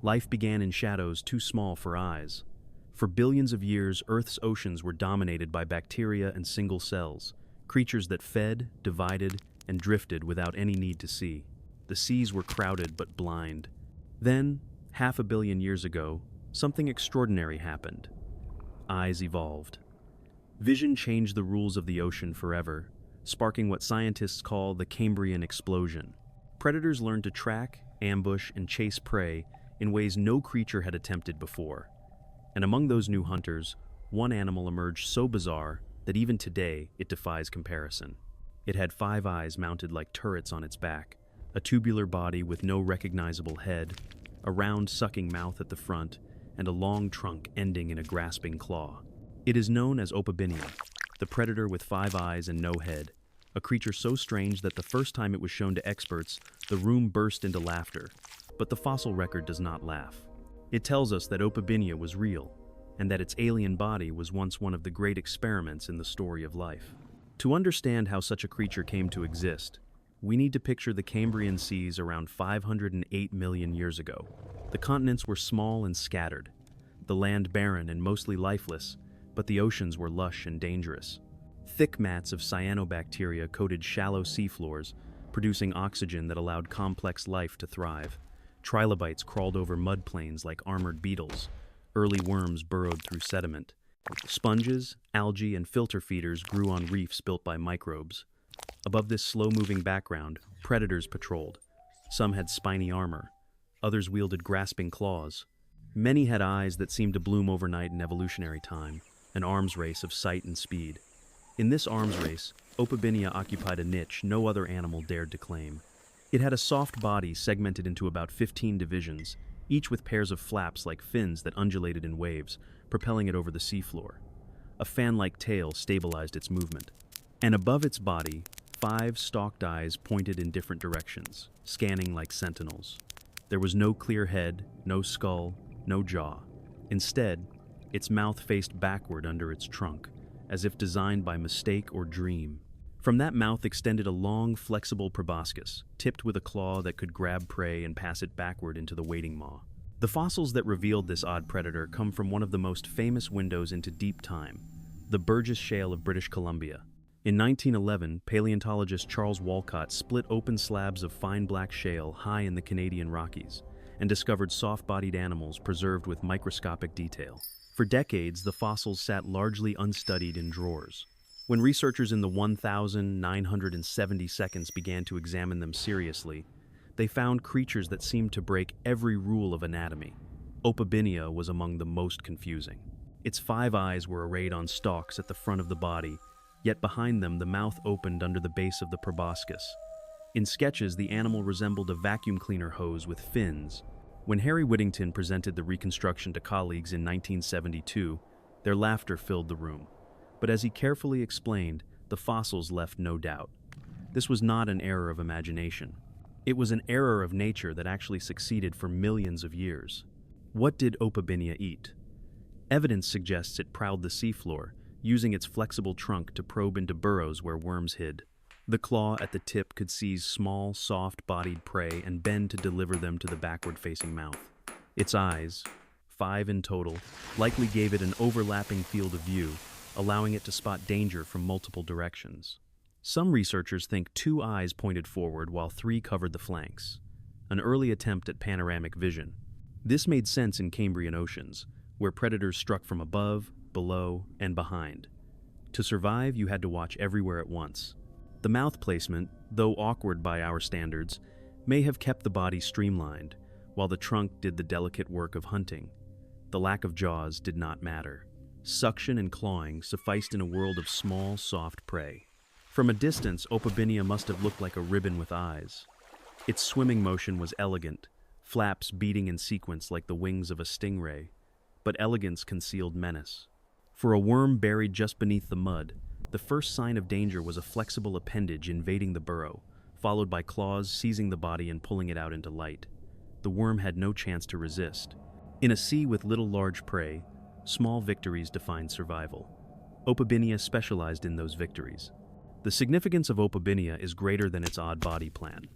Life began in shadows too small for eyes. For billions of years, Earth's oceans were dominated by bacteria and single cells, creatures that fed, divided, and drifted without any need to see. The seas were crowded but blind. Then, 500 million years ago, something extraordinary happened. Eyes evolved. Vision changed the rules of the ocean forever, sparking what scientists call the Cambrian explosion. Predators learned to track, ambush, and chase prey in ways no creature had attempted before. And among those new hunters, one animal emerged so bizarre that even today it defies comparison. It had 5 eyes mounted like turrets on its back, a tubular body with no recognizable head, a round sucking mouth at the front, and a long trunk ending in a grasping claw. It is known as Opabinia, the predator with 5 eyes and no head, a creature so strange that the first time it was shown to experts, the room burst into laughter. But the fossil record does not laugh. It tells us that Opabinia was real, and that its alien body was once one of the great experiments in the story of life. To understand how such a creature came to exist, we need to picture the Cambrian seas around 508 million years ago. The continents were small and scattered, the land barren and mostly lifeless, but the oceans were lush and dangerous. Thick mats of cyanobacteria coated shallow seafloors, producing oxygen that allowed complex life to thrive. Trilobites crawled over mud plains like armored beetles. Early worms burrowed through sediment. Sponges, algae, and filter feeders grew on reefs built by microbes. Above this slow-moving background, predators patrolled. Some had spiny armor. Others wielded grasping claws. Many had eyes that seemed to bloom overnight in evolutionary time, an arms race of sight and speed. In this arms race, Opabinia occupied a niche no other animal dared to claim. It had a soft body segmented into about 15 divisions, each with pairs of flaps like fins that undulated in waves, propelling it over the seafloor. A fan-like tail stabilized its movement. And above its body, 5 stalked eyes pointed in different directions, scanning like sentinels. There was no clear head, no skull, no jaw. Instead, its mouth faced backward under its trunk, as if designed by mistake or dream. From that mouth extended a long, flexible proboscis, tipped with a claw that could grab prey and pass it backward into the waiting maw. The fossils that revealed this odd predator come from one of the most famous windows into deep time, the Burgess Shale of British Columbia. In 1911, paleontologist Charles Walcott split open slabs of fine black shale high in the Canadian Rockies and discovered soft-bodied animals preserved with microscopic detail. For decades, the fossils sat largely unstudied in drawers. When researchers in the 1,970 seconds began to examine them seriously, they found creatures that seemed to break every rule of anatomy. Opabinia was among the most confusing. Its 5 eyes were arrayed on stalks at the front of the body, yet behind them the mouth opened under the base of the proboscis. In sketches, the animal resembled a vacuum cleaner hose with fins. When Harry Whittington presented the reconstruction to colleagues in 1972, their laughter filled the room. But as he carefully explained, the fossils left no doubt. This was not an error of imagination. It was an error of nature that actually succeeded for millions of years. What did Opabinia eat? Evidence suggests it prowled the seafloor, using its flexible trunk to probe into burrows where worms hid. The claw at the tip could seize small, soft-bodied prey and bend to deliver them to the backward-facing mouth. Its eyes, 5 in total, likely gave it an overlapping field of view, allowing it to spot danger from multiple directions. Some researchers think 2 eyes pointed forward while 3 covered the flanks, an early attempt at panoramic vision. This made sense in Cambrian oceans, where predators struck from above, below, and behind. To survive, you had to watch everywhere at once. The mouth placement, though awkward by our standards, may have kept the body streamlined, while the trunk did the delicate work of hunting. The lack of jaws did not matter. Suction and clawing sufficed in a world of small, soft prey. From a distance, Opabinia must have looked like a ribbon with eyes. Its swimming motion was elegant, flaps beating in sequence like the wings of a stingray, but elegance concealed menace. For a worm buried just beneath the mud, the first sign of danger was a flexible appendage invading the burrow, followed by claws seizing the body and pulling it out into light. The worm had no chance to resist. In a sea with little large prey, small victories defined survival. Opabinia specialized in those victories. The significance of Opabinia is greater than its odd body plan.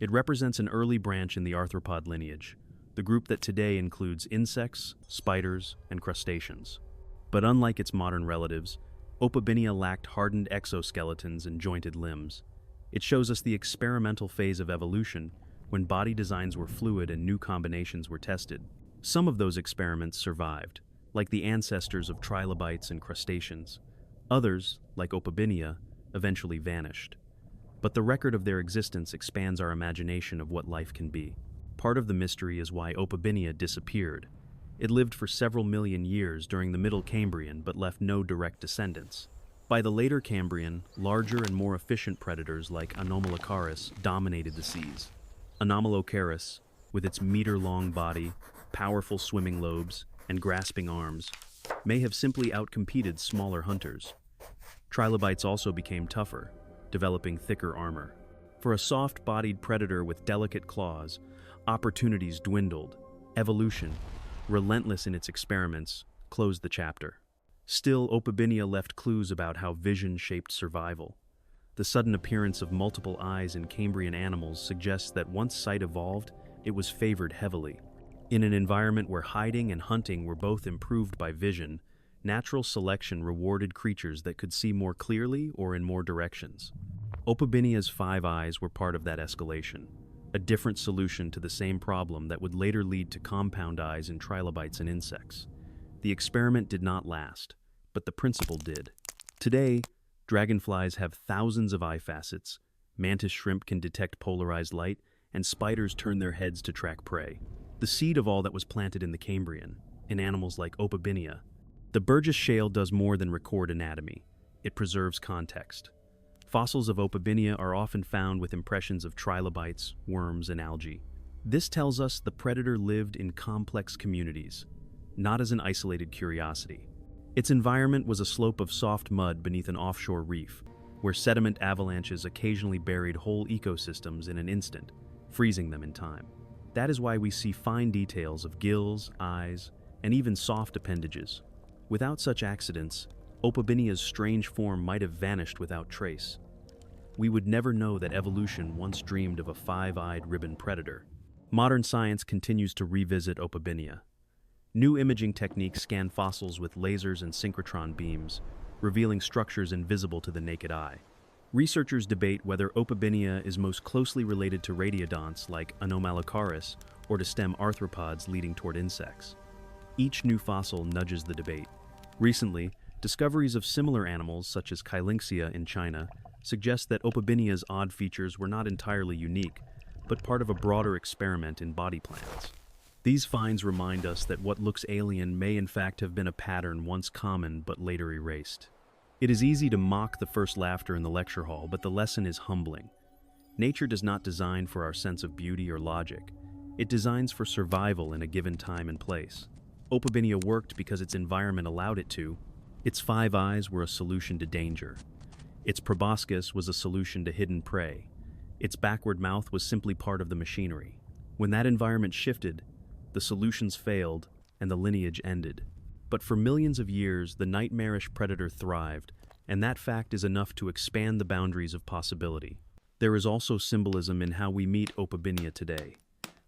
It represents an early branch in the arthropod lineage, the group that today includes insects, spiders, and crustaceans. But unlike its modern relatives, Opabinia lacked hardened exoskeletons and jointed limbs. It shows us the experimental phase of evolution, when body designs were fluid and new combinations were tested. Some of those experiments survived, like the ancestors of trilobites and crustaceans. Others, like Opabinia, eventually vanished. But the record of their existence expands our imagination of what life can be. Part of the mystery is why Opabinia disappeared. It lived for several million years during the Middle Cambrian but left no direct descendants. By the later Cambrian, larger and more efficient predators like Anomalocaris dominated the seas. Anomalocaris, with its meter-long body, powerful swimming lobes, and grasping arms, may have simply outcompeted smaller hunters. Trilobites also became tougher, developing thicker armor. For a soft-bodied predator with delicate claws, opportunities dwindled. Evolution, relentless in its experiments, closed the chapter. Still, Opabinia left clues about how vision shaped survival. The sudden appearance of multiple eyes in Cambrian animals suggests that once sight evolved, it was favored heavily. In an environment where hiding and hunting were both improved by vision, natural selection rewarded creatures that could see more clearly or in more directions. Opabinia's 5 eyes were part of that escalation, a different solution to the same problem that would later lead to compound eyes in trilobites and insects. The experiment did not last, but the principle did. Today, dragonflies have thousands of eye facets, mantis shrimp can detect polarized light, and spiders turn their heads to track prey. The seed of all that was planted in the Cambrian, in animals like Opabinia. The Burgess Shale does more than record anatomy. It preserves context. Fossils of Opabinia are often found with impressions of trilobites, worms, and algae. This tells us the predator lived in complex communities, not as an isolated curiosity. Its environment was a slope of soft mud beneath an offshore reef, where sediment avalanches occasionally buried whole ecosystems in an instant, freezing them in time. That is why we see fine details of gills, eyes, and even soft appendages. Without such accidents, Opabinia's strange form might have vanished without trace. We would never know that evolution once dreamed of a 5-eyed ribbon predator. Modern science continues to revisit Opabinia. New imaging techniques scan fossils with lasers and synchrotron beams, revealing structures invisible to the naked eye. Researchers debate whether Opabinia is most closely related to radiodonts like Anomalocaris or to stem arthropods leading toward insects. Each new fossil nudges the debate. Recently, discoveries of similar animals, such as Kylynxia in China, suggest that Opabinia's odd features were not entirely unique, but part of a broader experiment in body plans. These finds remind us that what looks alien may in fact have been a pattern once common but later erased. It is easy to mock the first laughter in the lecture hall, but the lesson is humbling. Nature does not design for our sense of beauty or logic. It designs for survival in a given time and place. Opabinia worked because its environment allowed it to. Its 5 eyes were a solution to danger. Its proboscis was a solution to hidden prey. Its backward mouth was simply part of the machinery. When that environment shifted, the solutions failed and the lineage ended. But for millions of years, the nightmarish predator thrived, and that fact is enough to expand the boundaries of possibility. There is also symbolism in how we meet Opabinia today.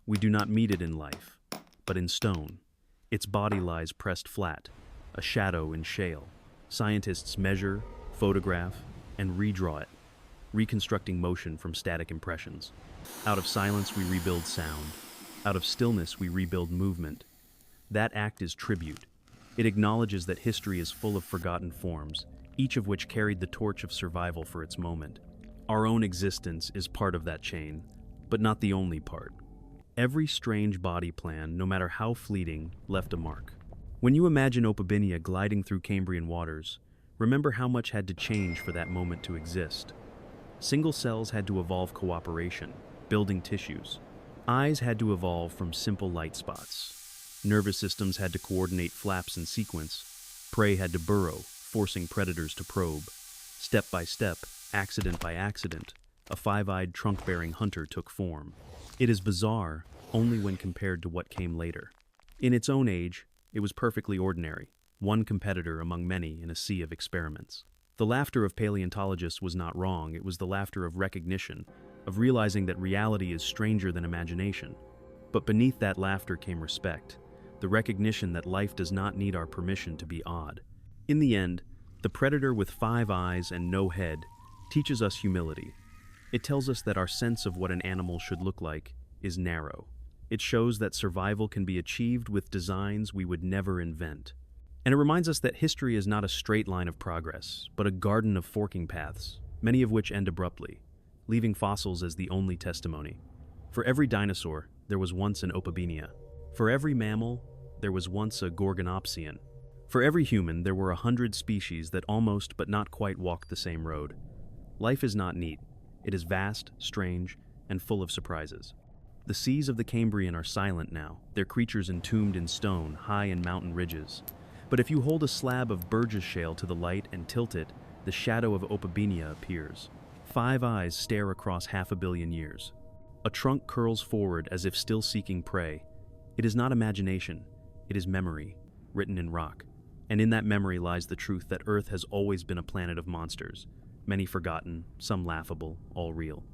We do not meet it in life, but in stone. Its body lies pressed flat, a shadow in shale. Scientists measure, photograph, and redraw it, reconstructing motion from static impressions. Out of silence, we rebuild sound. Out of stillness, we rebuild movement. That act is tribute. It acknowledges that history is full of forgotten forms, each of which carried the torch of survival for its moment. Our own existence is part of that chain, but not the only part. Every strange body plan, no matter how fleeting, left a mark. When you imagine Opabinia gliding through Cambrian waters, remember how much had to change for that moment to exist. Single cells had to evolve cooperation, building tissues. Eyes had to evolve from simple light spots. Nervous systems had to coordinate flaps in sequence. Prey had to burrow, forcing predators to probe. Step by step, accident by accident, a 5-eyed trunk-bearing hunter took form. It is bizarre only when compared to what came later. In its own age, it was perfectly ordinary, one competitor among many in a sea of experiments. The laughter of paleontologists was not wrong. It was the laughter of recognition, of realizing that reality is stranger than imagination. But beneath that laughter came respect, the recognition that life does not need our permission to be odd. In the end, the predator with 5 eyes and no head teaches us humility. It tells us that our sense of what an animal should look like is narrow. It shows that survival can be achieved with designs we would never invent. And it reminds us that history is not a straight line of progress, but a garden of forking paths, many of which end abruptly, leaving fossils as the only testimony. For every dinosaur, there was once an Opabinia. For every mammal, there was once a Gorgonopsian. For every human, there were 100 species that almost but not quite walked the same road. Life is not neat. It is vast, strange, and full of surprises. The seas of the Cambrian are silent now, their creatures entombed in stone, high in mountain ridges. But if you hold a slab of Burgess Shale to the light and tilt it, the shadow of Opabinia appears. 5 eyes stare across 500 million years. A trunk curls forward as if still seeking prey. It is not imagination, it is memory, written in rock. And in that memory lies the truth that Earth has always been a planet of monsters, many forgotten, some laughable, all real.